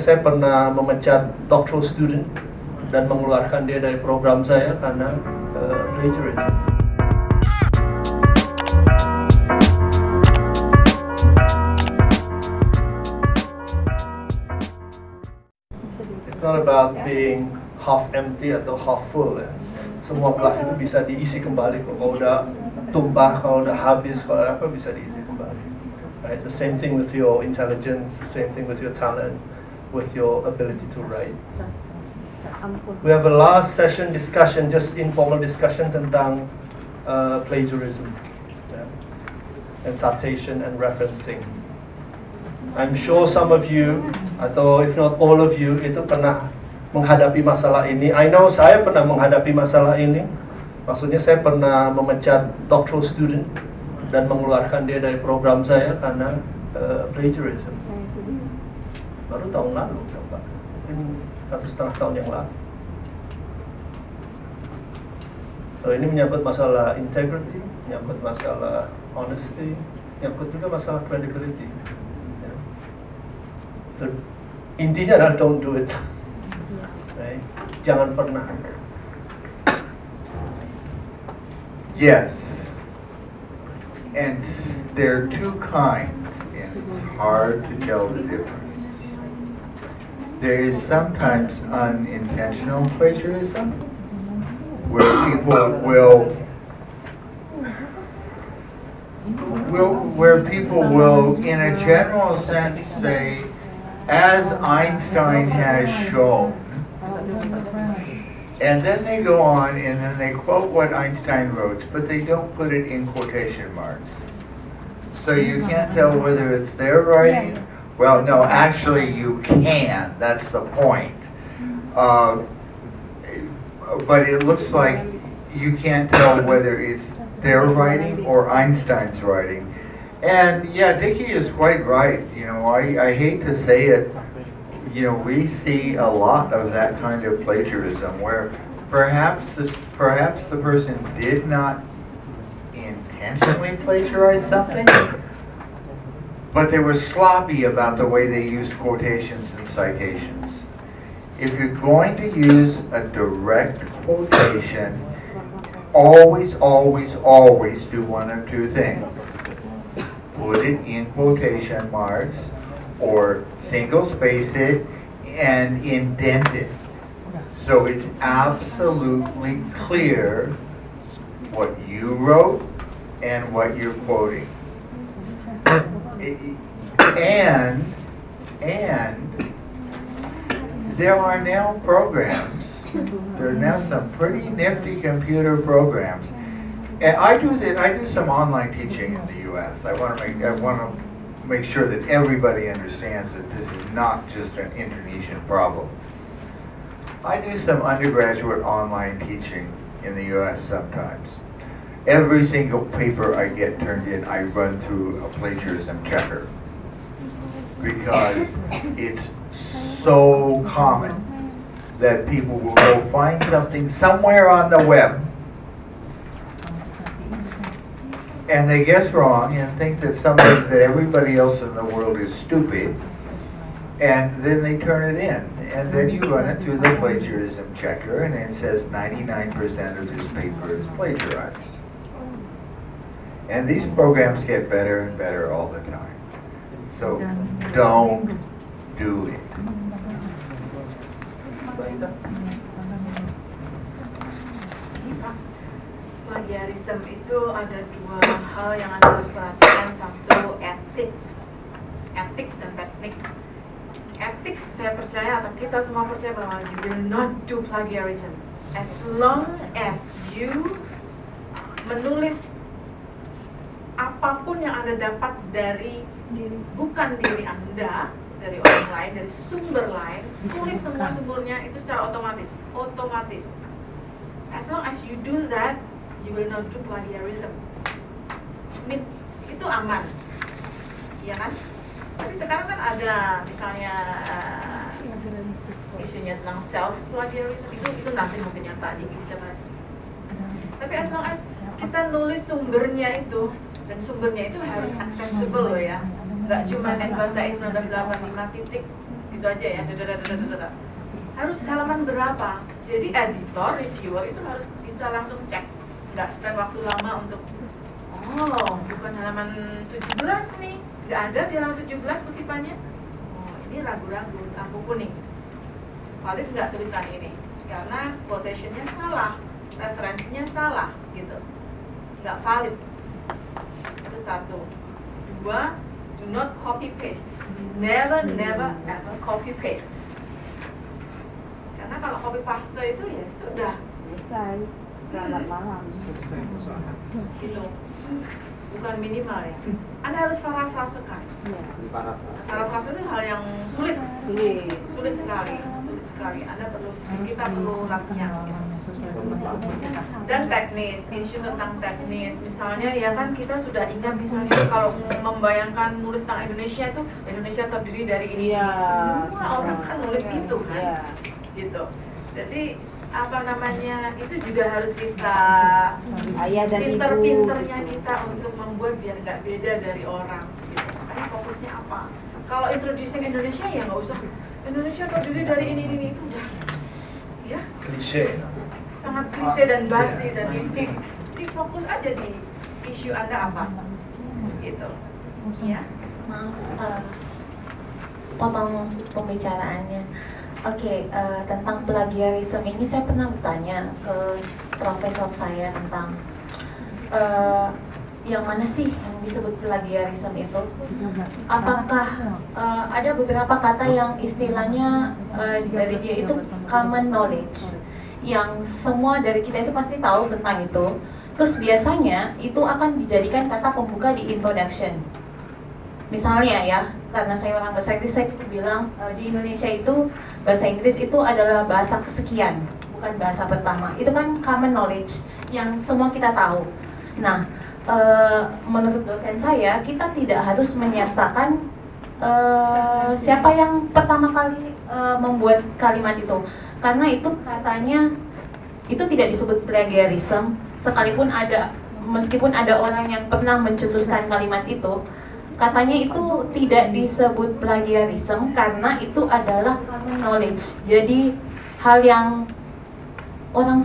saya pernah memecat doctoral student dan mengeluarkan dia dari program saya karena plagiarism. It's not about being half empty atau half full ya. Semua gelas itu bisa diisi kembali. Kalau udah tumpah, kalau udah habis, kalau apa bisa diisi kembali. Right? The same thing with your intelligence, the same thing with your talent, with your ability to write. We have a last session discussion, just informal discussion tentang plagiarism, yeah? And citation and referencing. I'm sure some of you, atau if not all of you, itu pernah menghadapi masalah ini. I know saya pernah menghadapi masalah ini. Maksudnya saya pernah memecat doctoral student dan mengeluarkan dia dari program saya karena plagiarism. Baru tahun lalu, Pak. Mungkin 1,5 tahun yang lalu. So, ini menyangkut masalah integrity, menyangkut masalah honesty, menyangkut juga masalah credibility. Yeah. Intinya adalah don't do it. Right? Jangan pernah. Yes, and there are two kinds, and it's hard to tell the difference. There is sometimes unintentional plagiarism, where people will, in a general sense, say, as Einstein has shown. And then they go on and then they quote what Einstein wrote, but they don't put it in quotation marks. So you can't tell whether it's their writing. Well, no, actually you can. That's the point. But it looks like you can't tell whether it's their writing or Einstein's writing. And yeah, Dickie is quite right. You know, I hate to say it. You know, we see a lot of that kind of plagiarism where perhaps the person did not intentionally plagiarize something, but they were sloppy about the way they used quotations and citations. If you're going to use a direct quotation, always, always, always do one of two things. Put it in quotation marks, or single space it and indent it. So it's absolutely clear what you wrote and what you're quoting. And there are now programs, there are now some pretty nifty computer programs. And I do some online teaching in the US. I want to make sure that everybody understands that this is not just an Indonesian problem. I do some undergraduate online teaching in the US sometimes. Every single paper I get turned in, I run through a plagiarism checker. Because it's so common that people will go find something somewhere on the web and they guess wrong and think that everybody else in the world is stupid, and then they turn it in, and then you run it through the plagiarism checker, and it says 99% of this paper is plagiarized. And these programs get better and better all the time. So don't do it. Plagiarisme itu ada dua hal yang Anda harus perhatikan. Satu, etik dan teknik. Etik, saya percaya atau kita semua percaya bahwa you will not do plagiarism as long as you menulis apapun yang Anda dapat dari bukan diri Anda, dari orang lain, dari sumber lain, tulis semua sumbernya itu secara otomatis. As long as you do that, you will not do plagiarism. Itu aman, ya kan? Tapi sekarang kan ada misalnya isunya tentang self plagiarism, itu nanti mungkin yang Pak Diki bisa bahas. Tapi as long as kita nulis sumbernya itu, dan sumbernya itu harus accessible loh ya, nggak cuma bahasa 1985 titik di gitu aja ya, dadadadadadada. Harus halaman berapa? Jadi editor, reviewer itu harus bisa langsung cek, nggak spend waktu lama untuk bukan halaman 17 nih, nggak ada di halaman 17 kutipannya. Ini ragu-ragu, lampu kuning. Valid nggak tulisan ini? Karena quotationnya salah, referensinya salah, gitu. Nggak valid. Itu satu. Dua, do not copy paste. Never ever copy paste. Karena kalau copy paste itu ya sudah Selesai. Selamat malam. gitu. Bukan minimal ya. Anda harus parafrasekan. Parafrase itu hal yang sulit sekali. Anda perlu, kita perlu latihan. Dan teknis, isu tentang teknis. Misalnya ya kan kita sudah ingat misalnya kalau membayangkan nulis tentang Indonesia terdiri dari ini. Semua orang kan nulis itu kan. Gitu. Jadi itu juga harus kita pinter-pinternya kita untuk membuat biar nggak beda dari orang gitu. Makanya fokusnya apa? Kalau introducing Indonesia ya nggak usah Indonesia terdiri dari ini itu udah ya Klise. sangat klise dan basi dan ini fokus aja di isu Anda apa gitu ya. Maaf, potong pembicaraannya. Oke, tentang plagiarisme ini saya pernah bertanya ke profesor saya tentang yang mana sih yang disebut plagiarisme itu? Apakah ada beberapa kata yang istilahnya dari dia itu common knowledge, yang semua dari kita itu pasti tahu tentang itu. Terus biasanya itu akan dijadikan kata pembuka di introduction. Misalnya ya, karena saya orang bahasa Inggris, saya bilang di Indonesia itu bahasa Inggris itu adalah bahasa kesekian, bukan bahasa pertama. Itu kan common knowledge yang semua kita tahu. Nah, menurut dosen saya, kita tidak harus menyertakan siapa yang pertama kali membuat kalimat itu, karena itu katanya itu tidak disebut plagiarism, meskipun ada orang yang pernah mencetuskan kalimat itu. Katanya itu tidak disebut plagiarisme karena itu adalah common knowledge. Jadi hal yang orang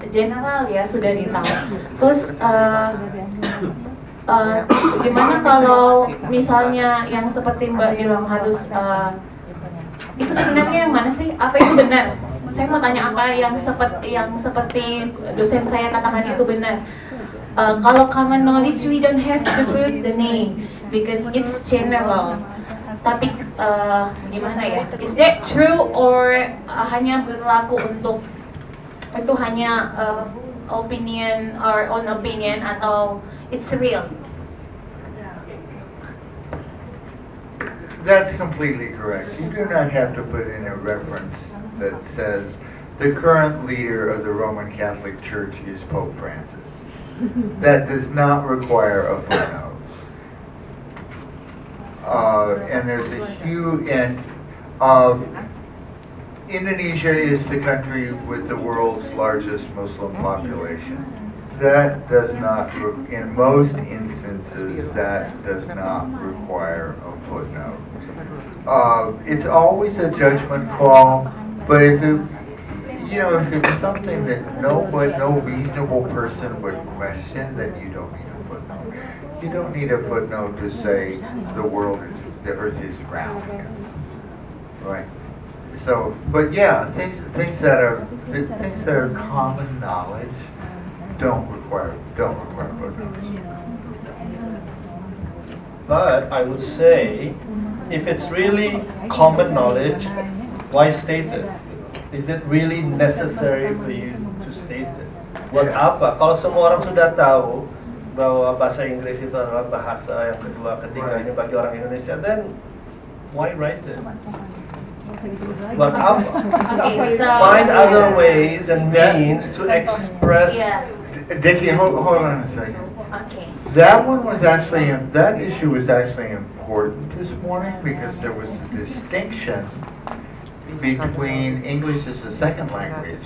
general ya sudah ditahu. Terus gimana kalau misalnya yang seperti Mbak bilang harus itu sebenarnya yang mana sih? Apa itu benar? Saya mau tanya apa yang seperti dosen saya katakan itu benar. Kalau common knowledge we don't have to put the name because it's general. Tapi gimana ya? Is that true or hanya berlaku untuk itu hanya opinion or own opinion atau it's real? That's completely correct. You do not have to put in a reference that says the current leader of the Roman Catholic Church is Pope Francis. That does not require a footnote. And there's a huge, Indonesia is the country with the world's largest Muslim population. That does not, in most instances, that does not require a footnote. It's always a judgment call, but if it's something that no reasonable person would question, then you don't need a footnote. You don't need a footnote to say the earth is round, right? So, but yeah, things that are common knowledge don't require footnotes. But I would say, if it's really common knowledge, why state it? Is it really necessary for you to state it? Buat apa? Kalau semua orang sudah tahu bahwa bahasa Inggris itu adalah bahasa yang kedua, ketiganya bagi orang Indonesia, then why write it? Buat apa? Okay, so Find other ways and means to express. yeah, Dickie, hold on a second. okay. That issue was actually important this morning because there was a distinction between English as a second language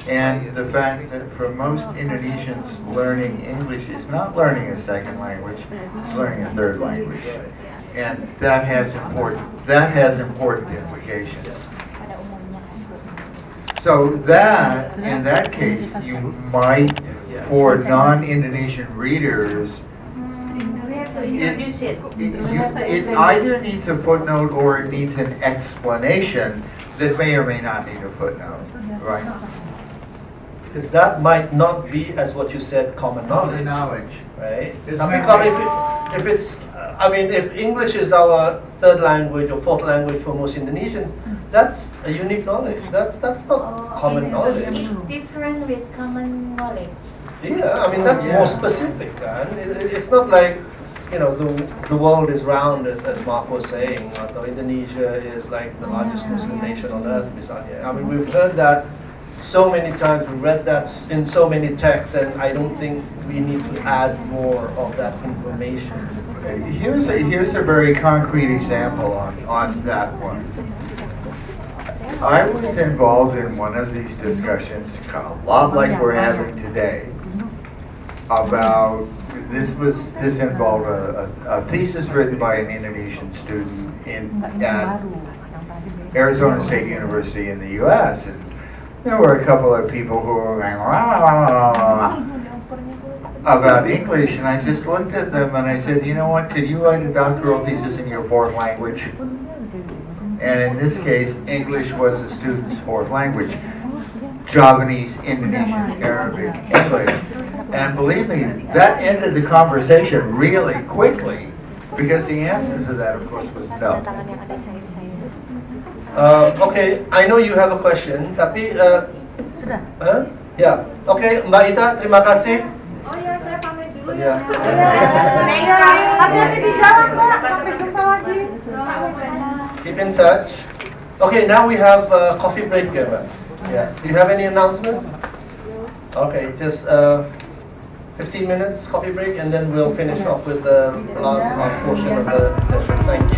and the fact that for most Indonesians, learning English is not learning a second language, it's learning a third language. and that has important implications. So that, in that case, you might, for non-Indonesian readers, We have to introduce it. it either needs a footnote or it needs an explanation that may or may not need a footnote, right? Because that might not be, as what you said, common knowledge. Right? It's Tapi not- kalau if it's, I mean, if English is our third language or fourth language for most Indonesians, that's a unique knowledge. That's not common knowledge. It's different with common knowledge. Yeah, I mean that's more specific, kan? It's not like, you know, the world is round, as Mark was saying, or Indonesia is like the largest Muslim nation on earth, misalnya. I mean, we've heard that so many times, we read that in so many texts, and I don't think we need to add more of that information. Here's a very concrete example on that one. I was involved in one of these discussions, a lot like we're having today, about this involved a thesis written by an Indonesian student at Arizona State University in the U.S. and there were a couple of people who were going about English, and I just looked at them and I said, you know what, could you write a doctoral thesis in your fourth language? And in this case, English was the student's fourth language. Javanese, Indonesian, Arabic, English. And believe me, that ended the conversation really quickly, because the answer to that, of course, was no. Okay, I know you have a question, tapi Sudah. ya, oke, Mbak Ita, terima kasih. Oh ya, saya pamit dulu Ya. ya. Hati-hati di jalan, Pak. Sampai jumpa lagi. Keep in touch. Okay, now we have a coffee break, ya, Mbak. Yeah. Do you have any announcement? Okay, just 15 minutes coffee break, and then we'll finish off with the last portion of the session. Thank you.